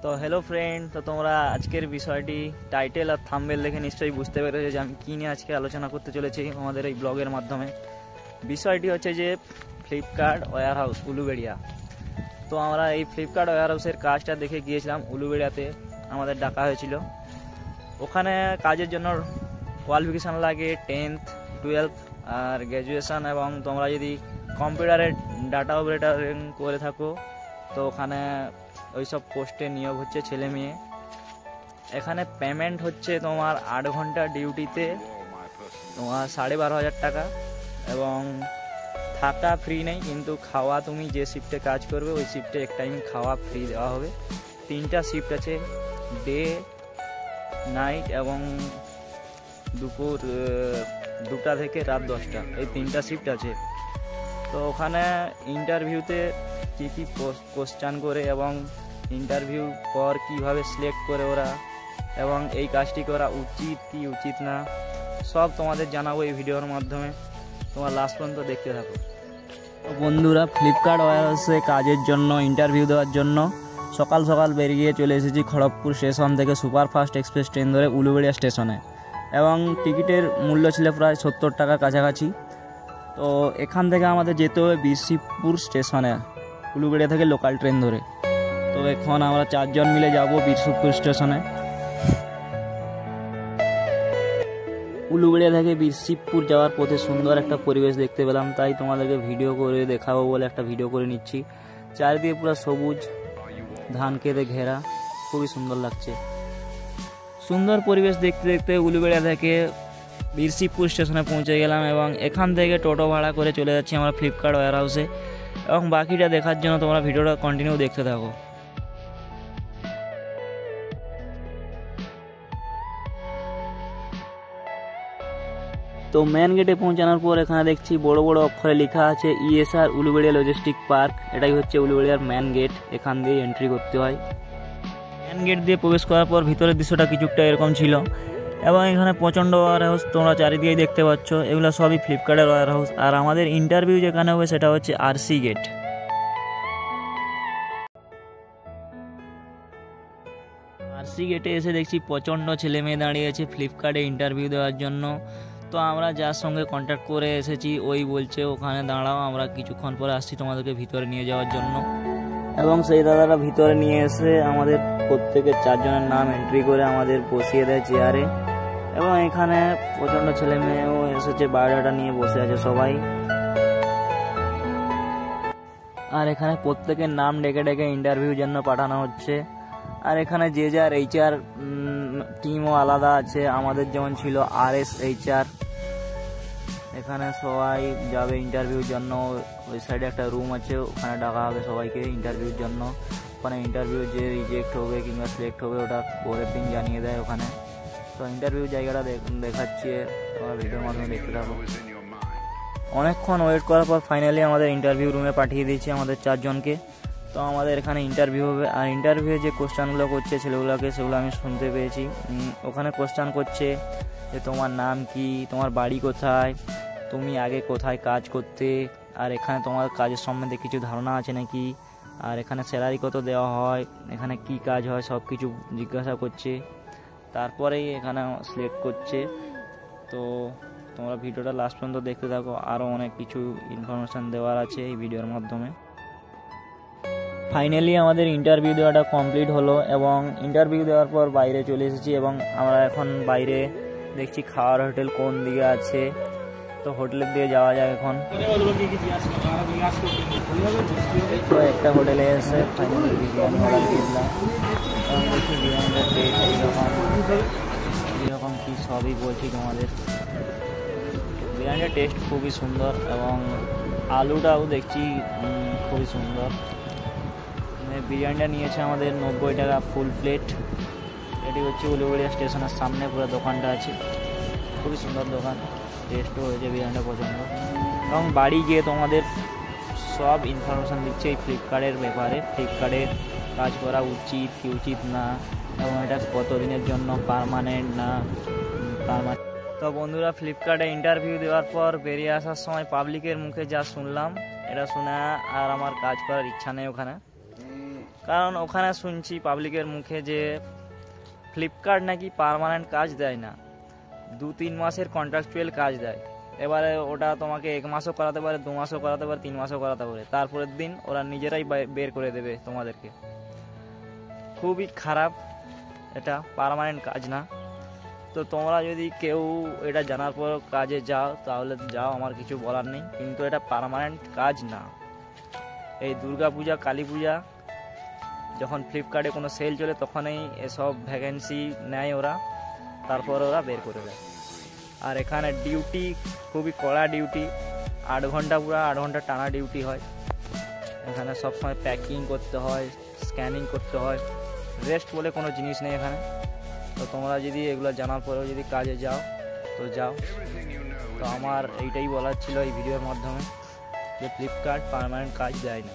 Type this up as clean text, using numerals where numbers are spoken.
তো hello friend, তো তোমরা আজকের বিষয়টি টাইটেল আর থাম্বনেল দেখে নিশ্চয়ই বুঝতে পেরেছো যে আমি কী নিয়ে আজকে আলোচনা করতে চলেছি আমাদের এই ব্লগের মাধ্যমে। বিষয়টি হচ্ছে যে ফ্লিপকার্ট ওয়্যার হাউস উলুবেড়িয়া। তো আমরা এই ফ্লিপকার্ট ওয়্যার হাউসের কাজটা দেখে গিয়েছিলাম উলুবেড়িয়াতে, আমাদের ডাকা হয়েছিল। ওখানে কাজের জন্য কোয়ালিফিকেশান লাগে 10th 12th আর গ্র্যাজুয়েশান, এবং তোমরা যদি কম্পিউটারের ডাটা অপারেটরিং করে থাকো তো ওখানে ওই সব পোস্টে নিয়োগ হচ্ছে ছেলে মেয়ে। এখানে পেমেন্ট হচ্ছে তোমার 8 ঘন্টা ডিউটিতে তোমার 12,500 টাকা, এবং থাকা ফ্রি নেই, কিন্তু খাওয়া তুমি যে শিফটে কাজ করবে ওই শিফটে এক টাইম খাওয়া ফ্রি দেওয়া হবে। 3টা শিফট আছে, ডে, নাইট এবং দুপুর 2টা থেকে রাত 10টা, এই 3টা শিফট আছে। তো ওখানে ইন্টারভিউতে কী কী কোশ্চেন করে এবং ইন্টারভিউ পর কীভাবে সিলেক্ট করে ওরা, এবং এই কাজটি করা উচিত কি উচিত না, সব তোমাদের জানাবো এই ভিডিওর মাধ্যমে। তোমার লাস্ট পর্যন্ত দেখতে থাকো। বন্ধুরা, ফ্লিপকার্ট ওয়্যার হাউসে কাজের জন্য ইন্টারভিউ দেওয়ার জন্য সকাল সকাল বেরিয়ে চলে এসেছি খড়গপুর স্টেশন থেকে সুপারফাস্ট এক্সপ্রেস ট্রেন ধরে উলুবেড়িয়া স্টেশনে, এবং টিকিটের মূল্য ছিল প্রায় 70 টাকার কাছাকাছি। তো এখান থেকে আমাদের যেতে হবে বিরসিপুর স্টেশনে, উলুবেড়িয়া থেকে লোকাল ট্রেন ধরে। তো এখন আমরা 4 জন মিলে যাব বিরসিপুর স্টেশনে। উলুবেড়িয়া থেকে বিরসিপুর যাওয়ার পথে সুন্দর একটা পরিবেশ দেখতে পেলাম, তাই তোমাদেরকে ভিডিও করে দেখাবো বলে একটা ভিডিও করে নিচ্ছি। চারিদিকে পুরো সবুজ ধান খেতে ঘেরা, খুবই সুন্দর লাগছে। সুন্দর পরিবেশ দেখতে দেখতে উলুবেড়িয়া থেকে বিরসিপুর স্টেশনে পৌঁছে গেলাম, এবং এখান থেকে টোটো ভাড়া করে চলে যাচ্ছি আমরা ফ্লিপকার্ট ওয়্যার হাউসে। এবং বাকিটা দেখার জন্য তোমরা ভিডিওটা কন্টিনিউ দেখতে থাকো। তো মেন গেটে পৌঁছানোর পর এখানে দেখছি বড় বড় অক্ষরে লেখা আছে ESR উলুবেড়িয়া লজিস্টিক পার্ক। এটাই হচ্ছে উলুবেড়িয়ার মেন গেট, এখান দিয়ে এন্ট্রি করতে হয়। মেন গেট দিয়ে প্রবেশ করার পর ভিতরের দৃশ্যটা কিছুটা এরকম ছিল, এবং এখানে প্রচণ্ড ওয়্যার হাউস তোমরা চারিদিকেই দেখতে পাচ্ছ। এগুলো সবই ফ্লিপকার্টের ওয়্যার হাউস। আর আমাদের ইন্টারভিউ যেখানে হবে সেটা হচ্ছে RC গেট। RC গেটে এসে দেখছি প্রচণ্ড ছেলে মেয়ে দাঁড়িয়ে আছে ফ্লিপকার্টে ইন্টারভিউ দেওয়ার জন্য। তো আমরা যার সঙ্গে কন্ট্যাক্ট করে এসেছি ওই বলছে ওখানে দাঁড়াও, আমরা কিছুক্ষণ পরে আসছি তোমাদেরকে ভিতরে নিয়ে যাওয়ার জন্য। এবং সেই দাদারা ভিতরে নিয়ে এসে আমাদের প্রত্যেকের 4 জনের নাম এন্ট্রি করে আমাদের বসিয়ে দেয় চেয়ারে। এবং এখানে প্রচণ্ড ছেলে মেয়েও এসেছে, বায়োডাটা নিয়ে বসে আছে সবাই। আর এখানে প্রত্যেকের নাম ডেকে ডেকে ইন্টারভিউর জন্য পাঠানো হচ্ছে। আর এখানে যে যার HR টিমও আলাদা আছে, আমাদের যেমন ছিল RS HR। এখানে সবাই যাবে ইন্টারভিউর জন্য। ওই সাইডে একটা রুম আছে, ওখানে ডাকা হবে সবাইকে ইন্টারভিউর জন্য। ওখানে ইন্টারভিউ যে রিজেক্ট হবে কিংবা সিলেক্ট হবে ওটা পরের দিন জানিয়ে দেয় ওখানে। তো ইন্টারভিউ জায়গাটা দেখাচ্ছি, তোমরা ভিডিওর মাধ্যমে দেখতে থাকো। অনেকক্ষণ ওয়েট করার পর ফাইনালি আমাদের ইন্টারভিউ রুমে পাঠিয়ে দিয়েছে আমাদের 4 জনকে। তো আমাদের এখানে ইন্টারভিউ হবে। আর ইন্টারভিউ যে কোশ্চেনগুলো করছে ছেলেগুলোকে, সেগুলো আমি শুনতে পেয়েছি। ওখানে কোশ্চেন করছে যে তোমার নাম কি, তোমার বাড়ি কোথায়, তুমি আগে কোথায় কাজ করতে, আর এখানে তোমার কাজের সম্বন্ধে কিছু ধারণা আছে নাকি, আর এখানে স্যালারি কত দেওয়া হয়, এখানে কি কাজ হয়, সব কিছু জিজ্ঞাসা করছে। তারপরেই এখানে সিলেক্ট করছে। তো তোমরা ভিডিওটা লাস্ট পর্যন্ত দেখতে থাকো, আরও অনেক কিছু ইনফরমেশান দেওয়ার আছে এই ভিডিওর মাধ্যমে। ফাইনালি আমাদের ইন্টারভিউ দেওয়াটা কমপ্লিট হলো, এবং ইন্টারভিউ দেওয়ার পর বাইরে চলে এসেছি। এবং আমরা এখন বাইরে দেখছি খাওয়ার হোটেল কোন দিকে আছে, তো হোটেলের দিকে যাওয়া যায় এখন। তো একটা হোটেলে এসে ফাইনালি বিরিয়ানি অর্ডার দিয়েছিলাম, এবং দেখছি বিরিয়ানিটার টেস্ট এরকম কি সবই বলছি তোমাদের। বিরিয়ানিটার টেস্ট খুবই সুন্দর, এবং আলুটাও দেখছি খুবই সুন্দর। বিরিয়ানিটা নিয়েছে আমাদের 90 টাকা ফুল প্লেট। এটি হচ্ছে উলুবেড়িয়া স্টেশনের সামনে পুরো দোকানটা আছে, খুবই সুন্দর দোকান, টেস্টও হয়েছে বিরিয়ানিটা পছন্দ। এবং বাড়ি গিয়ে তোমাদের সব ইনফরমেশান দিচ্ছে এই ফ্লিপকার্টের ব্যাপারে, ফ্লিপকার্টে কাজ করা উচিত কি উচিত না, এবং এটা কতদিনের জন্য, পার্মানেন্ট না পার্মানেন্ট। তো বন্ধুরা, ফ্লিপকার্টে ইন্টারভিউ দেওয়ার পর বেরিয়ে আসার সময় পাবলিকের মুখে যা শুনলাম, এটা শুনে আর আমার কাজ করার ইচ্ছা নেই ওখানে। কারণ ওখানে শুনছি পাবলিকের মুখে যে ফ্লিপকার্ট নাকি পার্মানেন্ট কাজ দেয় না, 2-3 মাসের কন্ট্রাকচুয়াল কাজ দেয়। এবারে ওটা তোমাকে 1 মাসও করাতে পারে, 2 মাসও করাতে পারে, 3 মাসও করাতে পারে, তারপরের দিন ওরা নিজেরাই বের করে দেবে তোমাদেরকে। খুবই খারাপ, এটা পার্মানেন্ট কাজ না। তো তোমরা যদি কেউ এটা জানার পর কাজে যাও তাহলে যাও, আমার কিছু বলার নেই, কিন্তু এটা পার্মানেন্ট কাজ না। এই দুর্গা পূজা, কালী পূজা যখন ফ্লিপকার্টে কোনো সেল চলে তখনই এসব ভ্যাকেন্সি নেয় ওরা, তারপর ওরা বের করে দেয়। আর এখানে ডিউটি খুবই কড়া ডিউটি, 8 ঘন্টা, পুরো 8 ঘন্টা টানা ডিউটি হয়। এখানে সবসময় প্যাকিং করতে হয়, স্ক্যানিং করতে হয়, রেস্ট বলে কোনো জিনিস নেই এখানে। তো তোমরা যদি এগুলো জানার পরেও যদি কাজে যাও তো যাও। তো আমার এইটাই বলার ছিল এই ভিডিওর মাধ্যমে, যে ফ্লিপকার্ট পার্মানেন্ট কাজ দেয় না।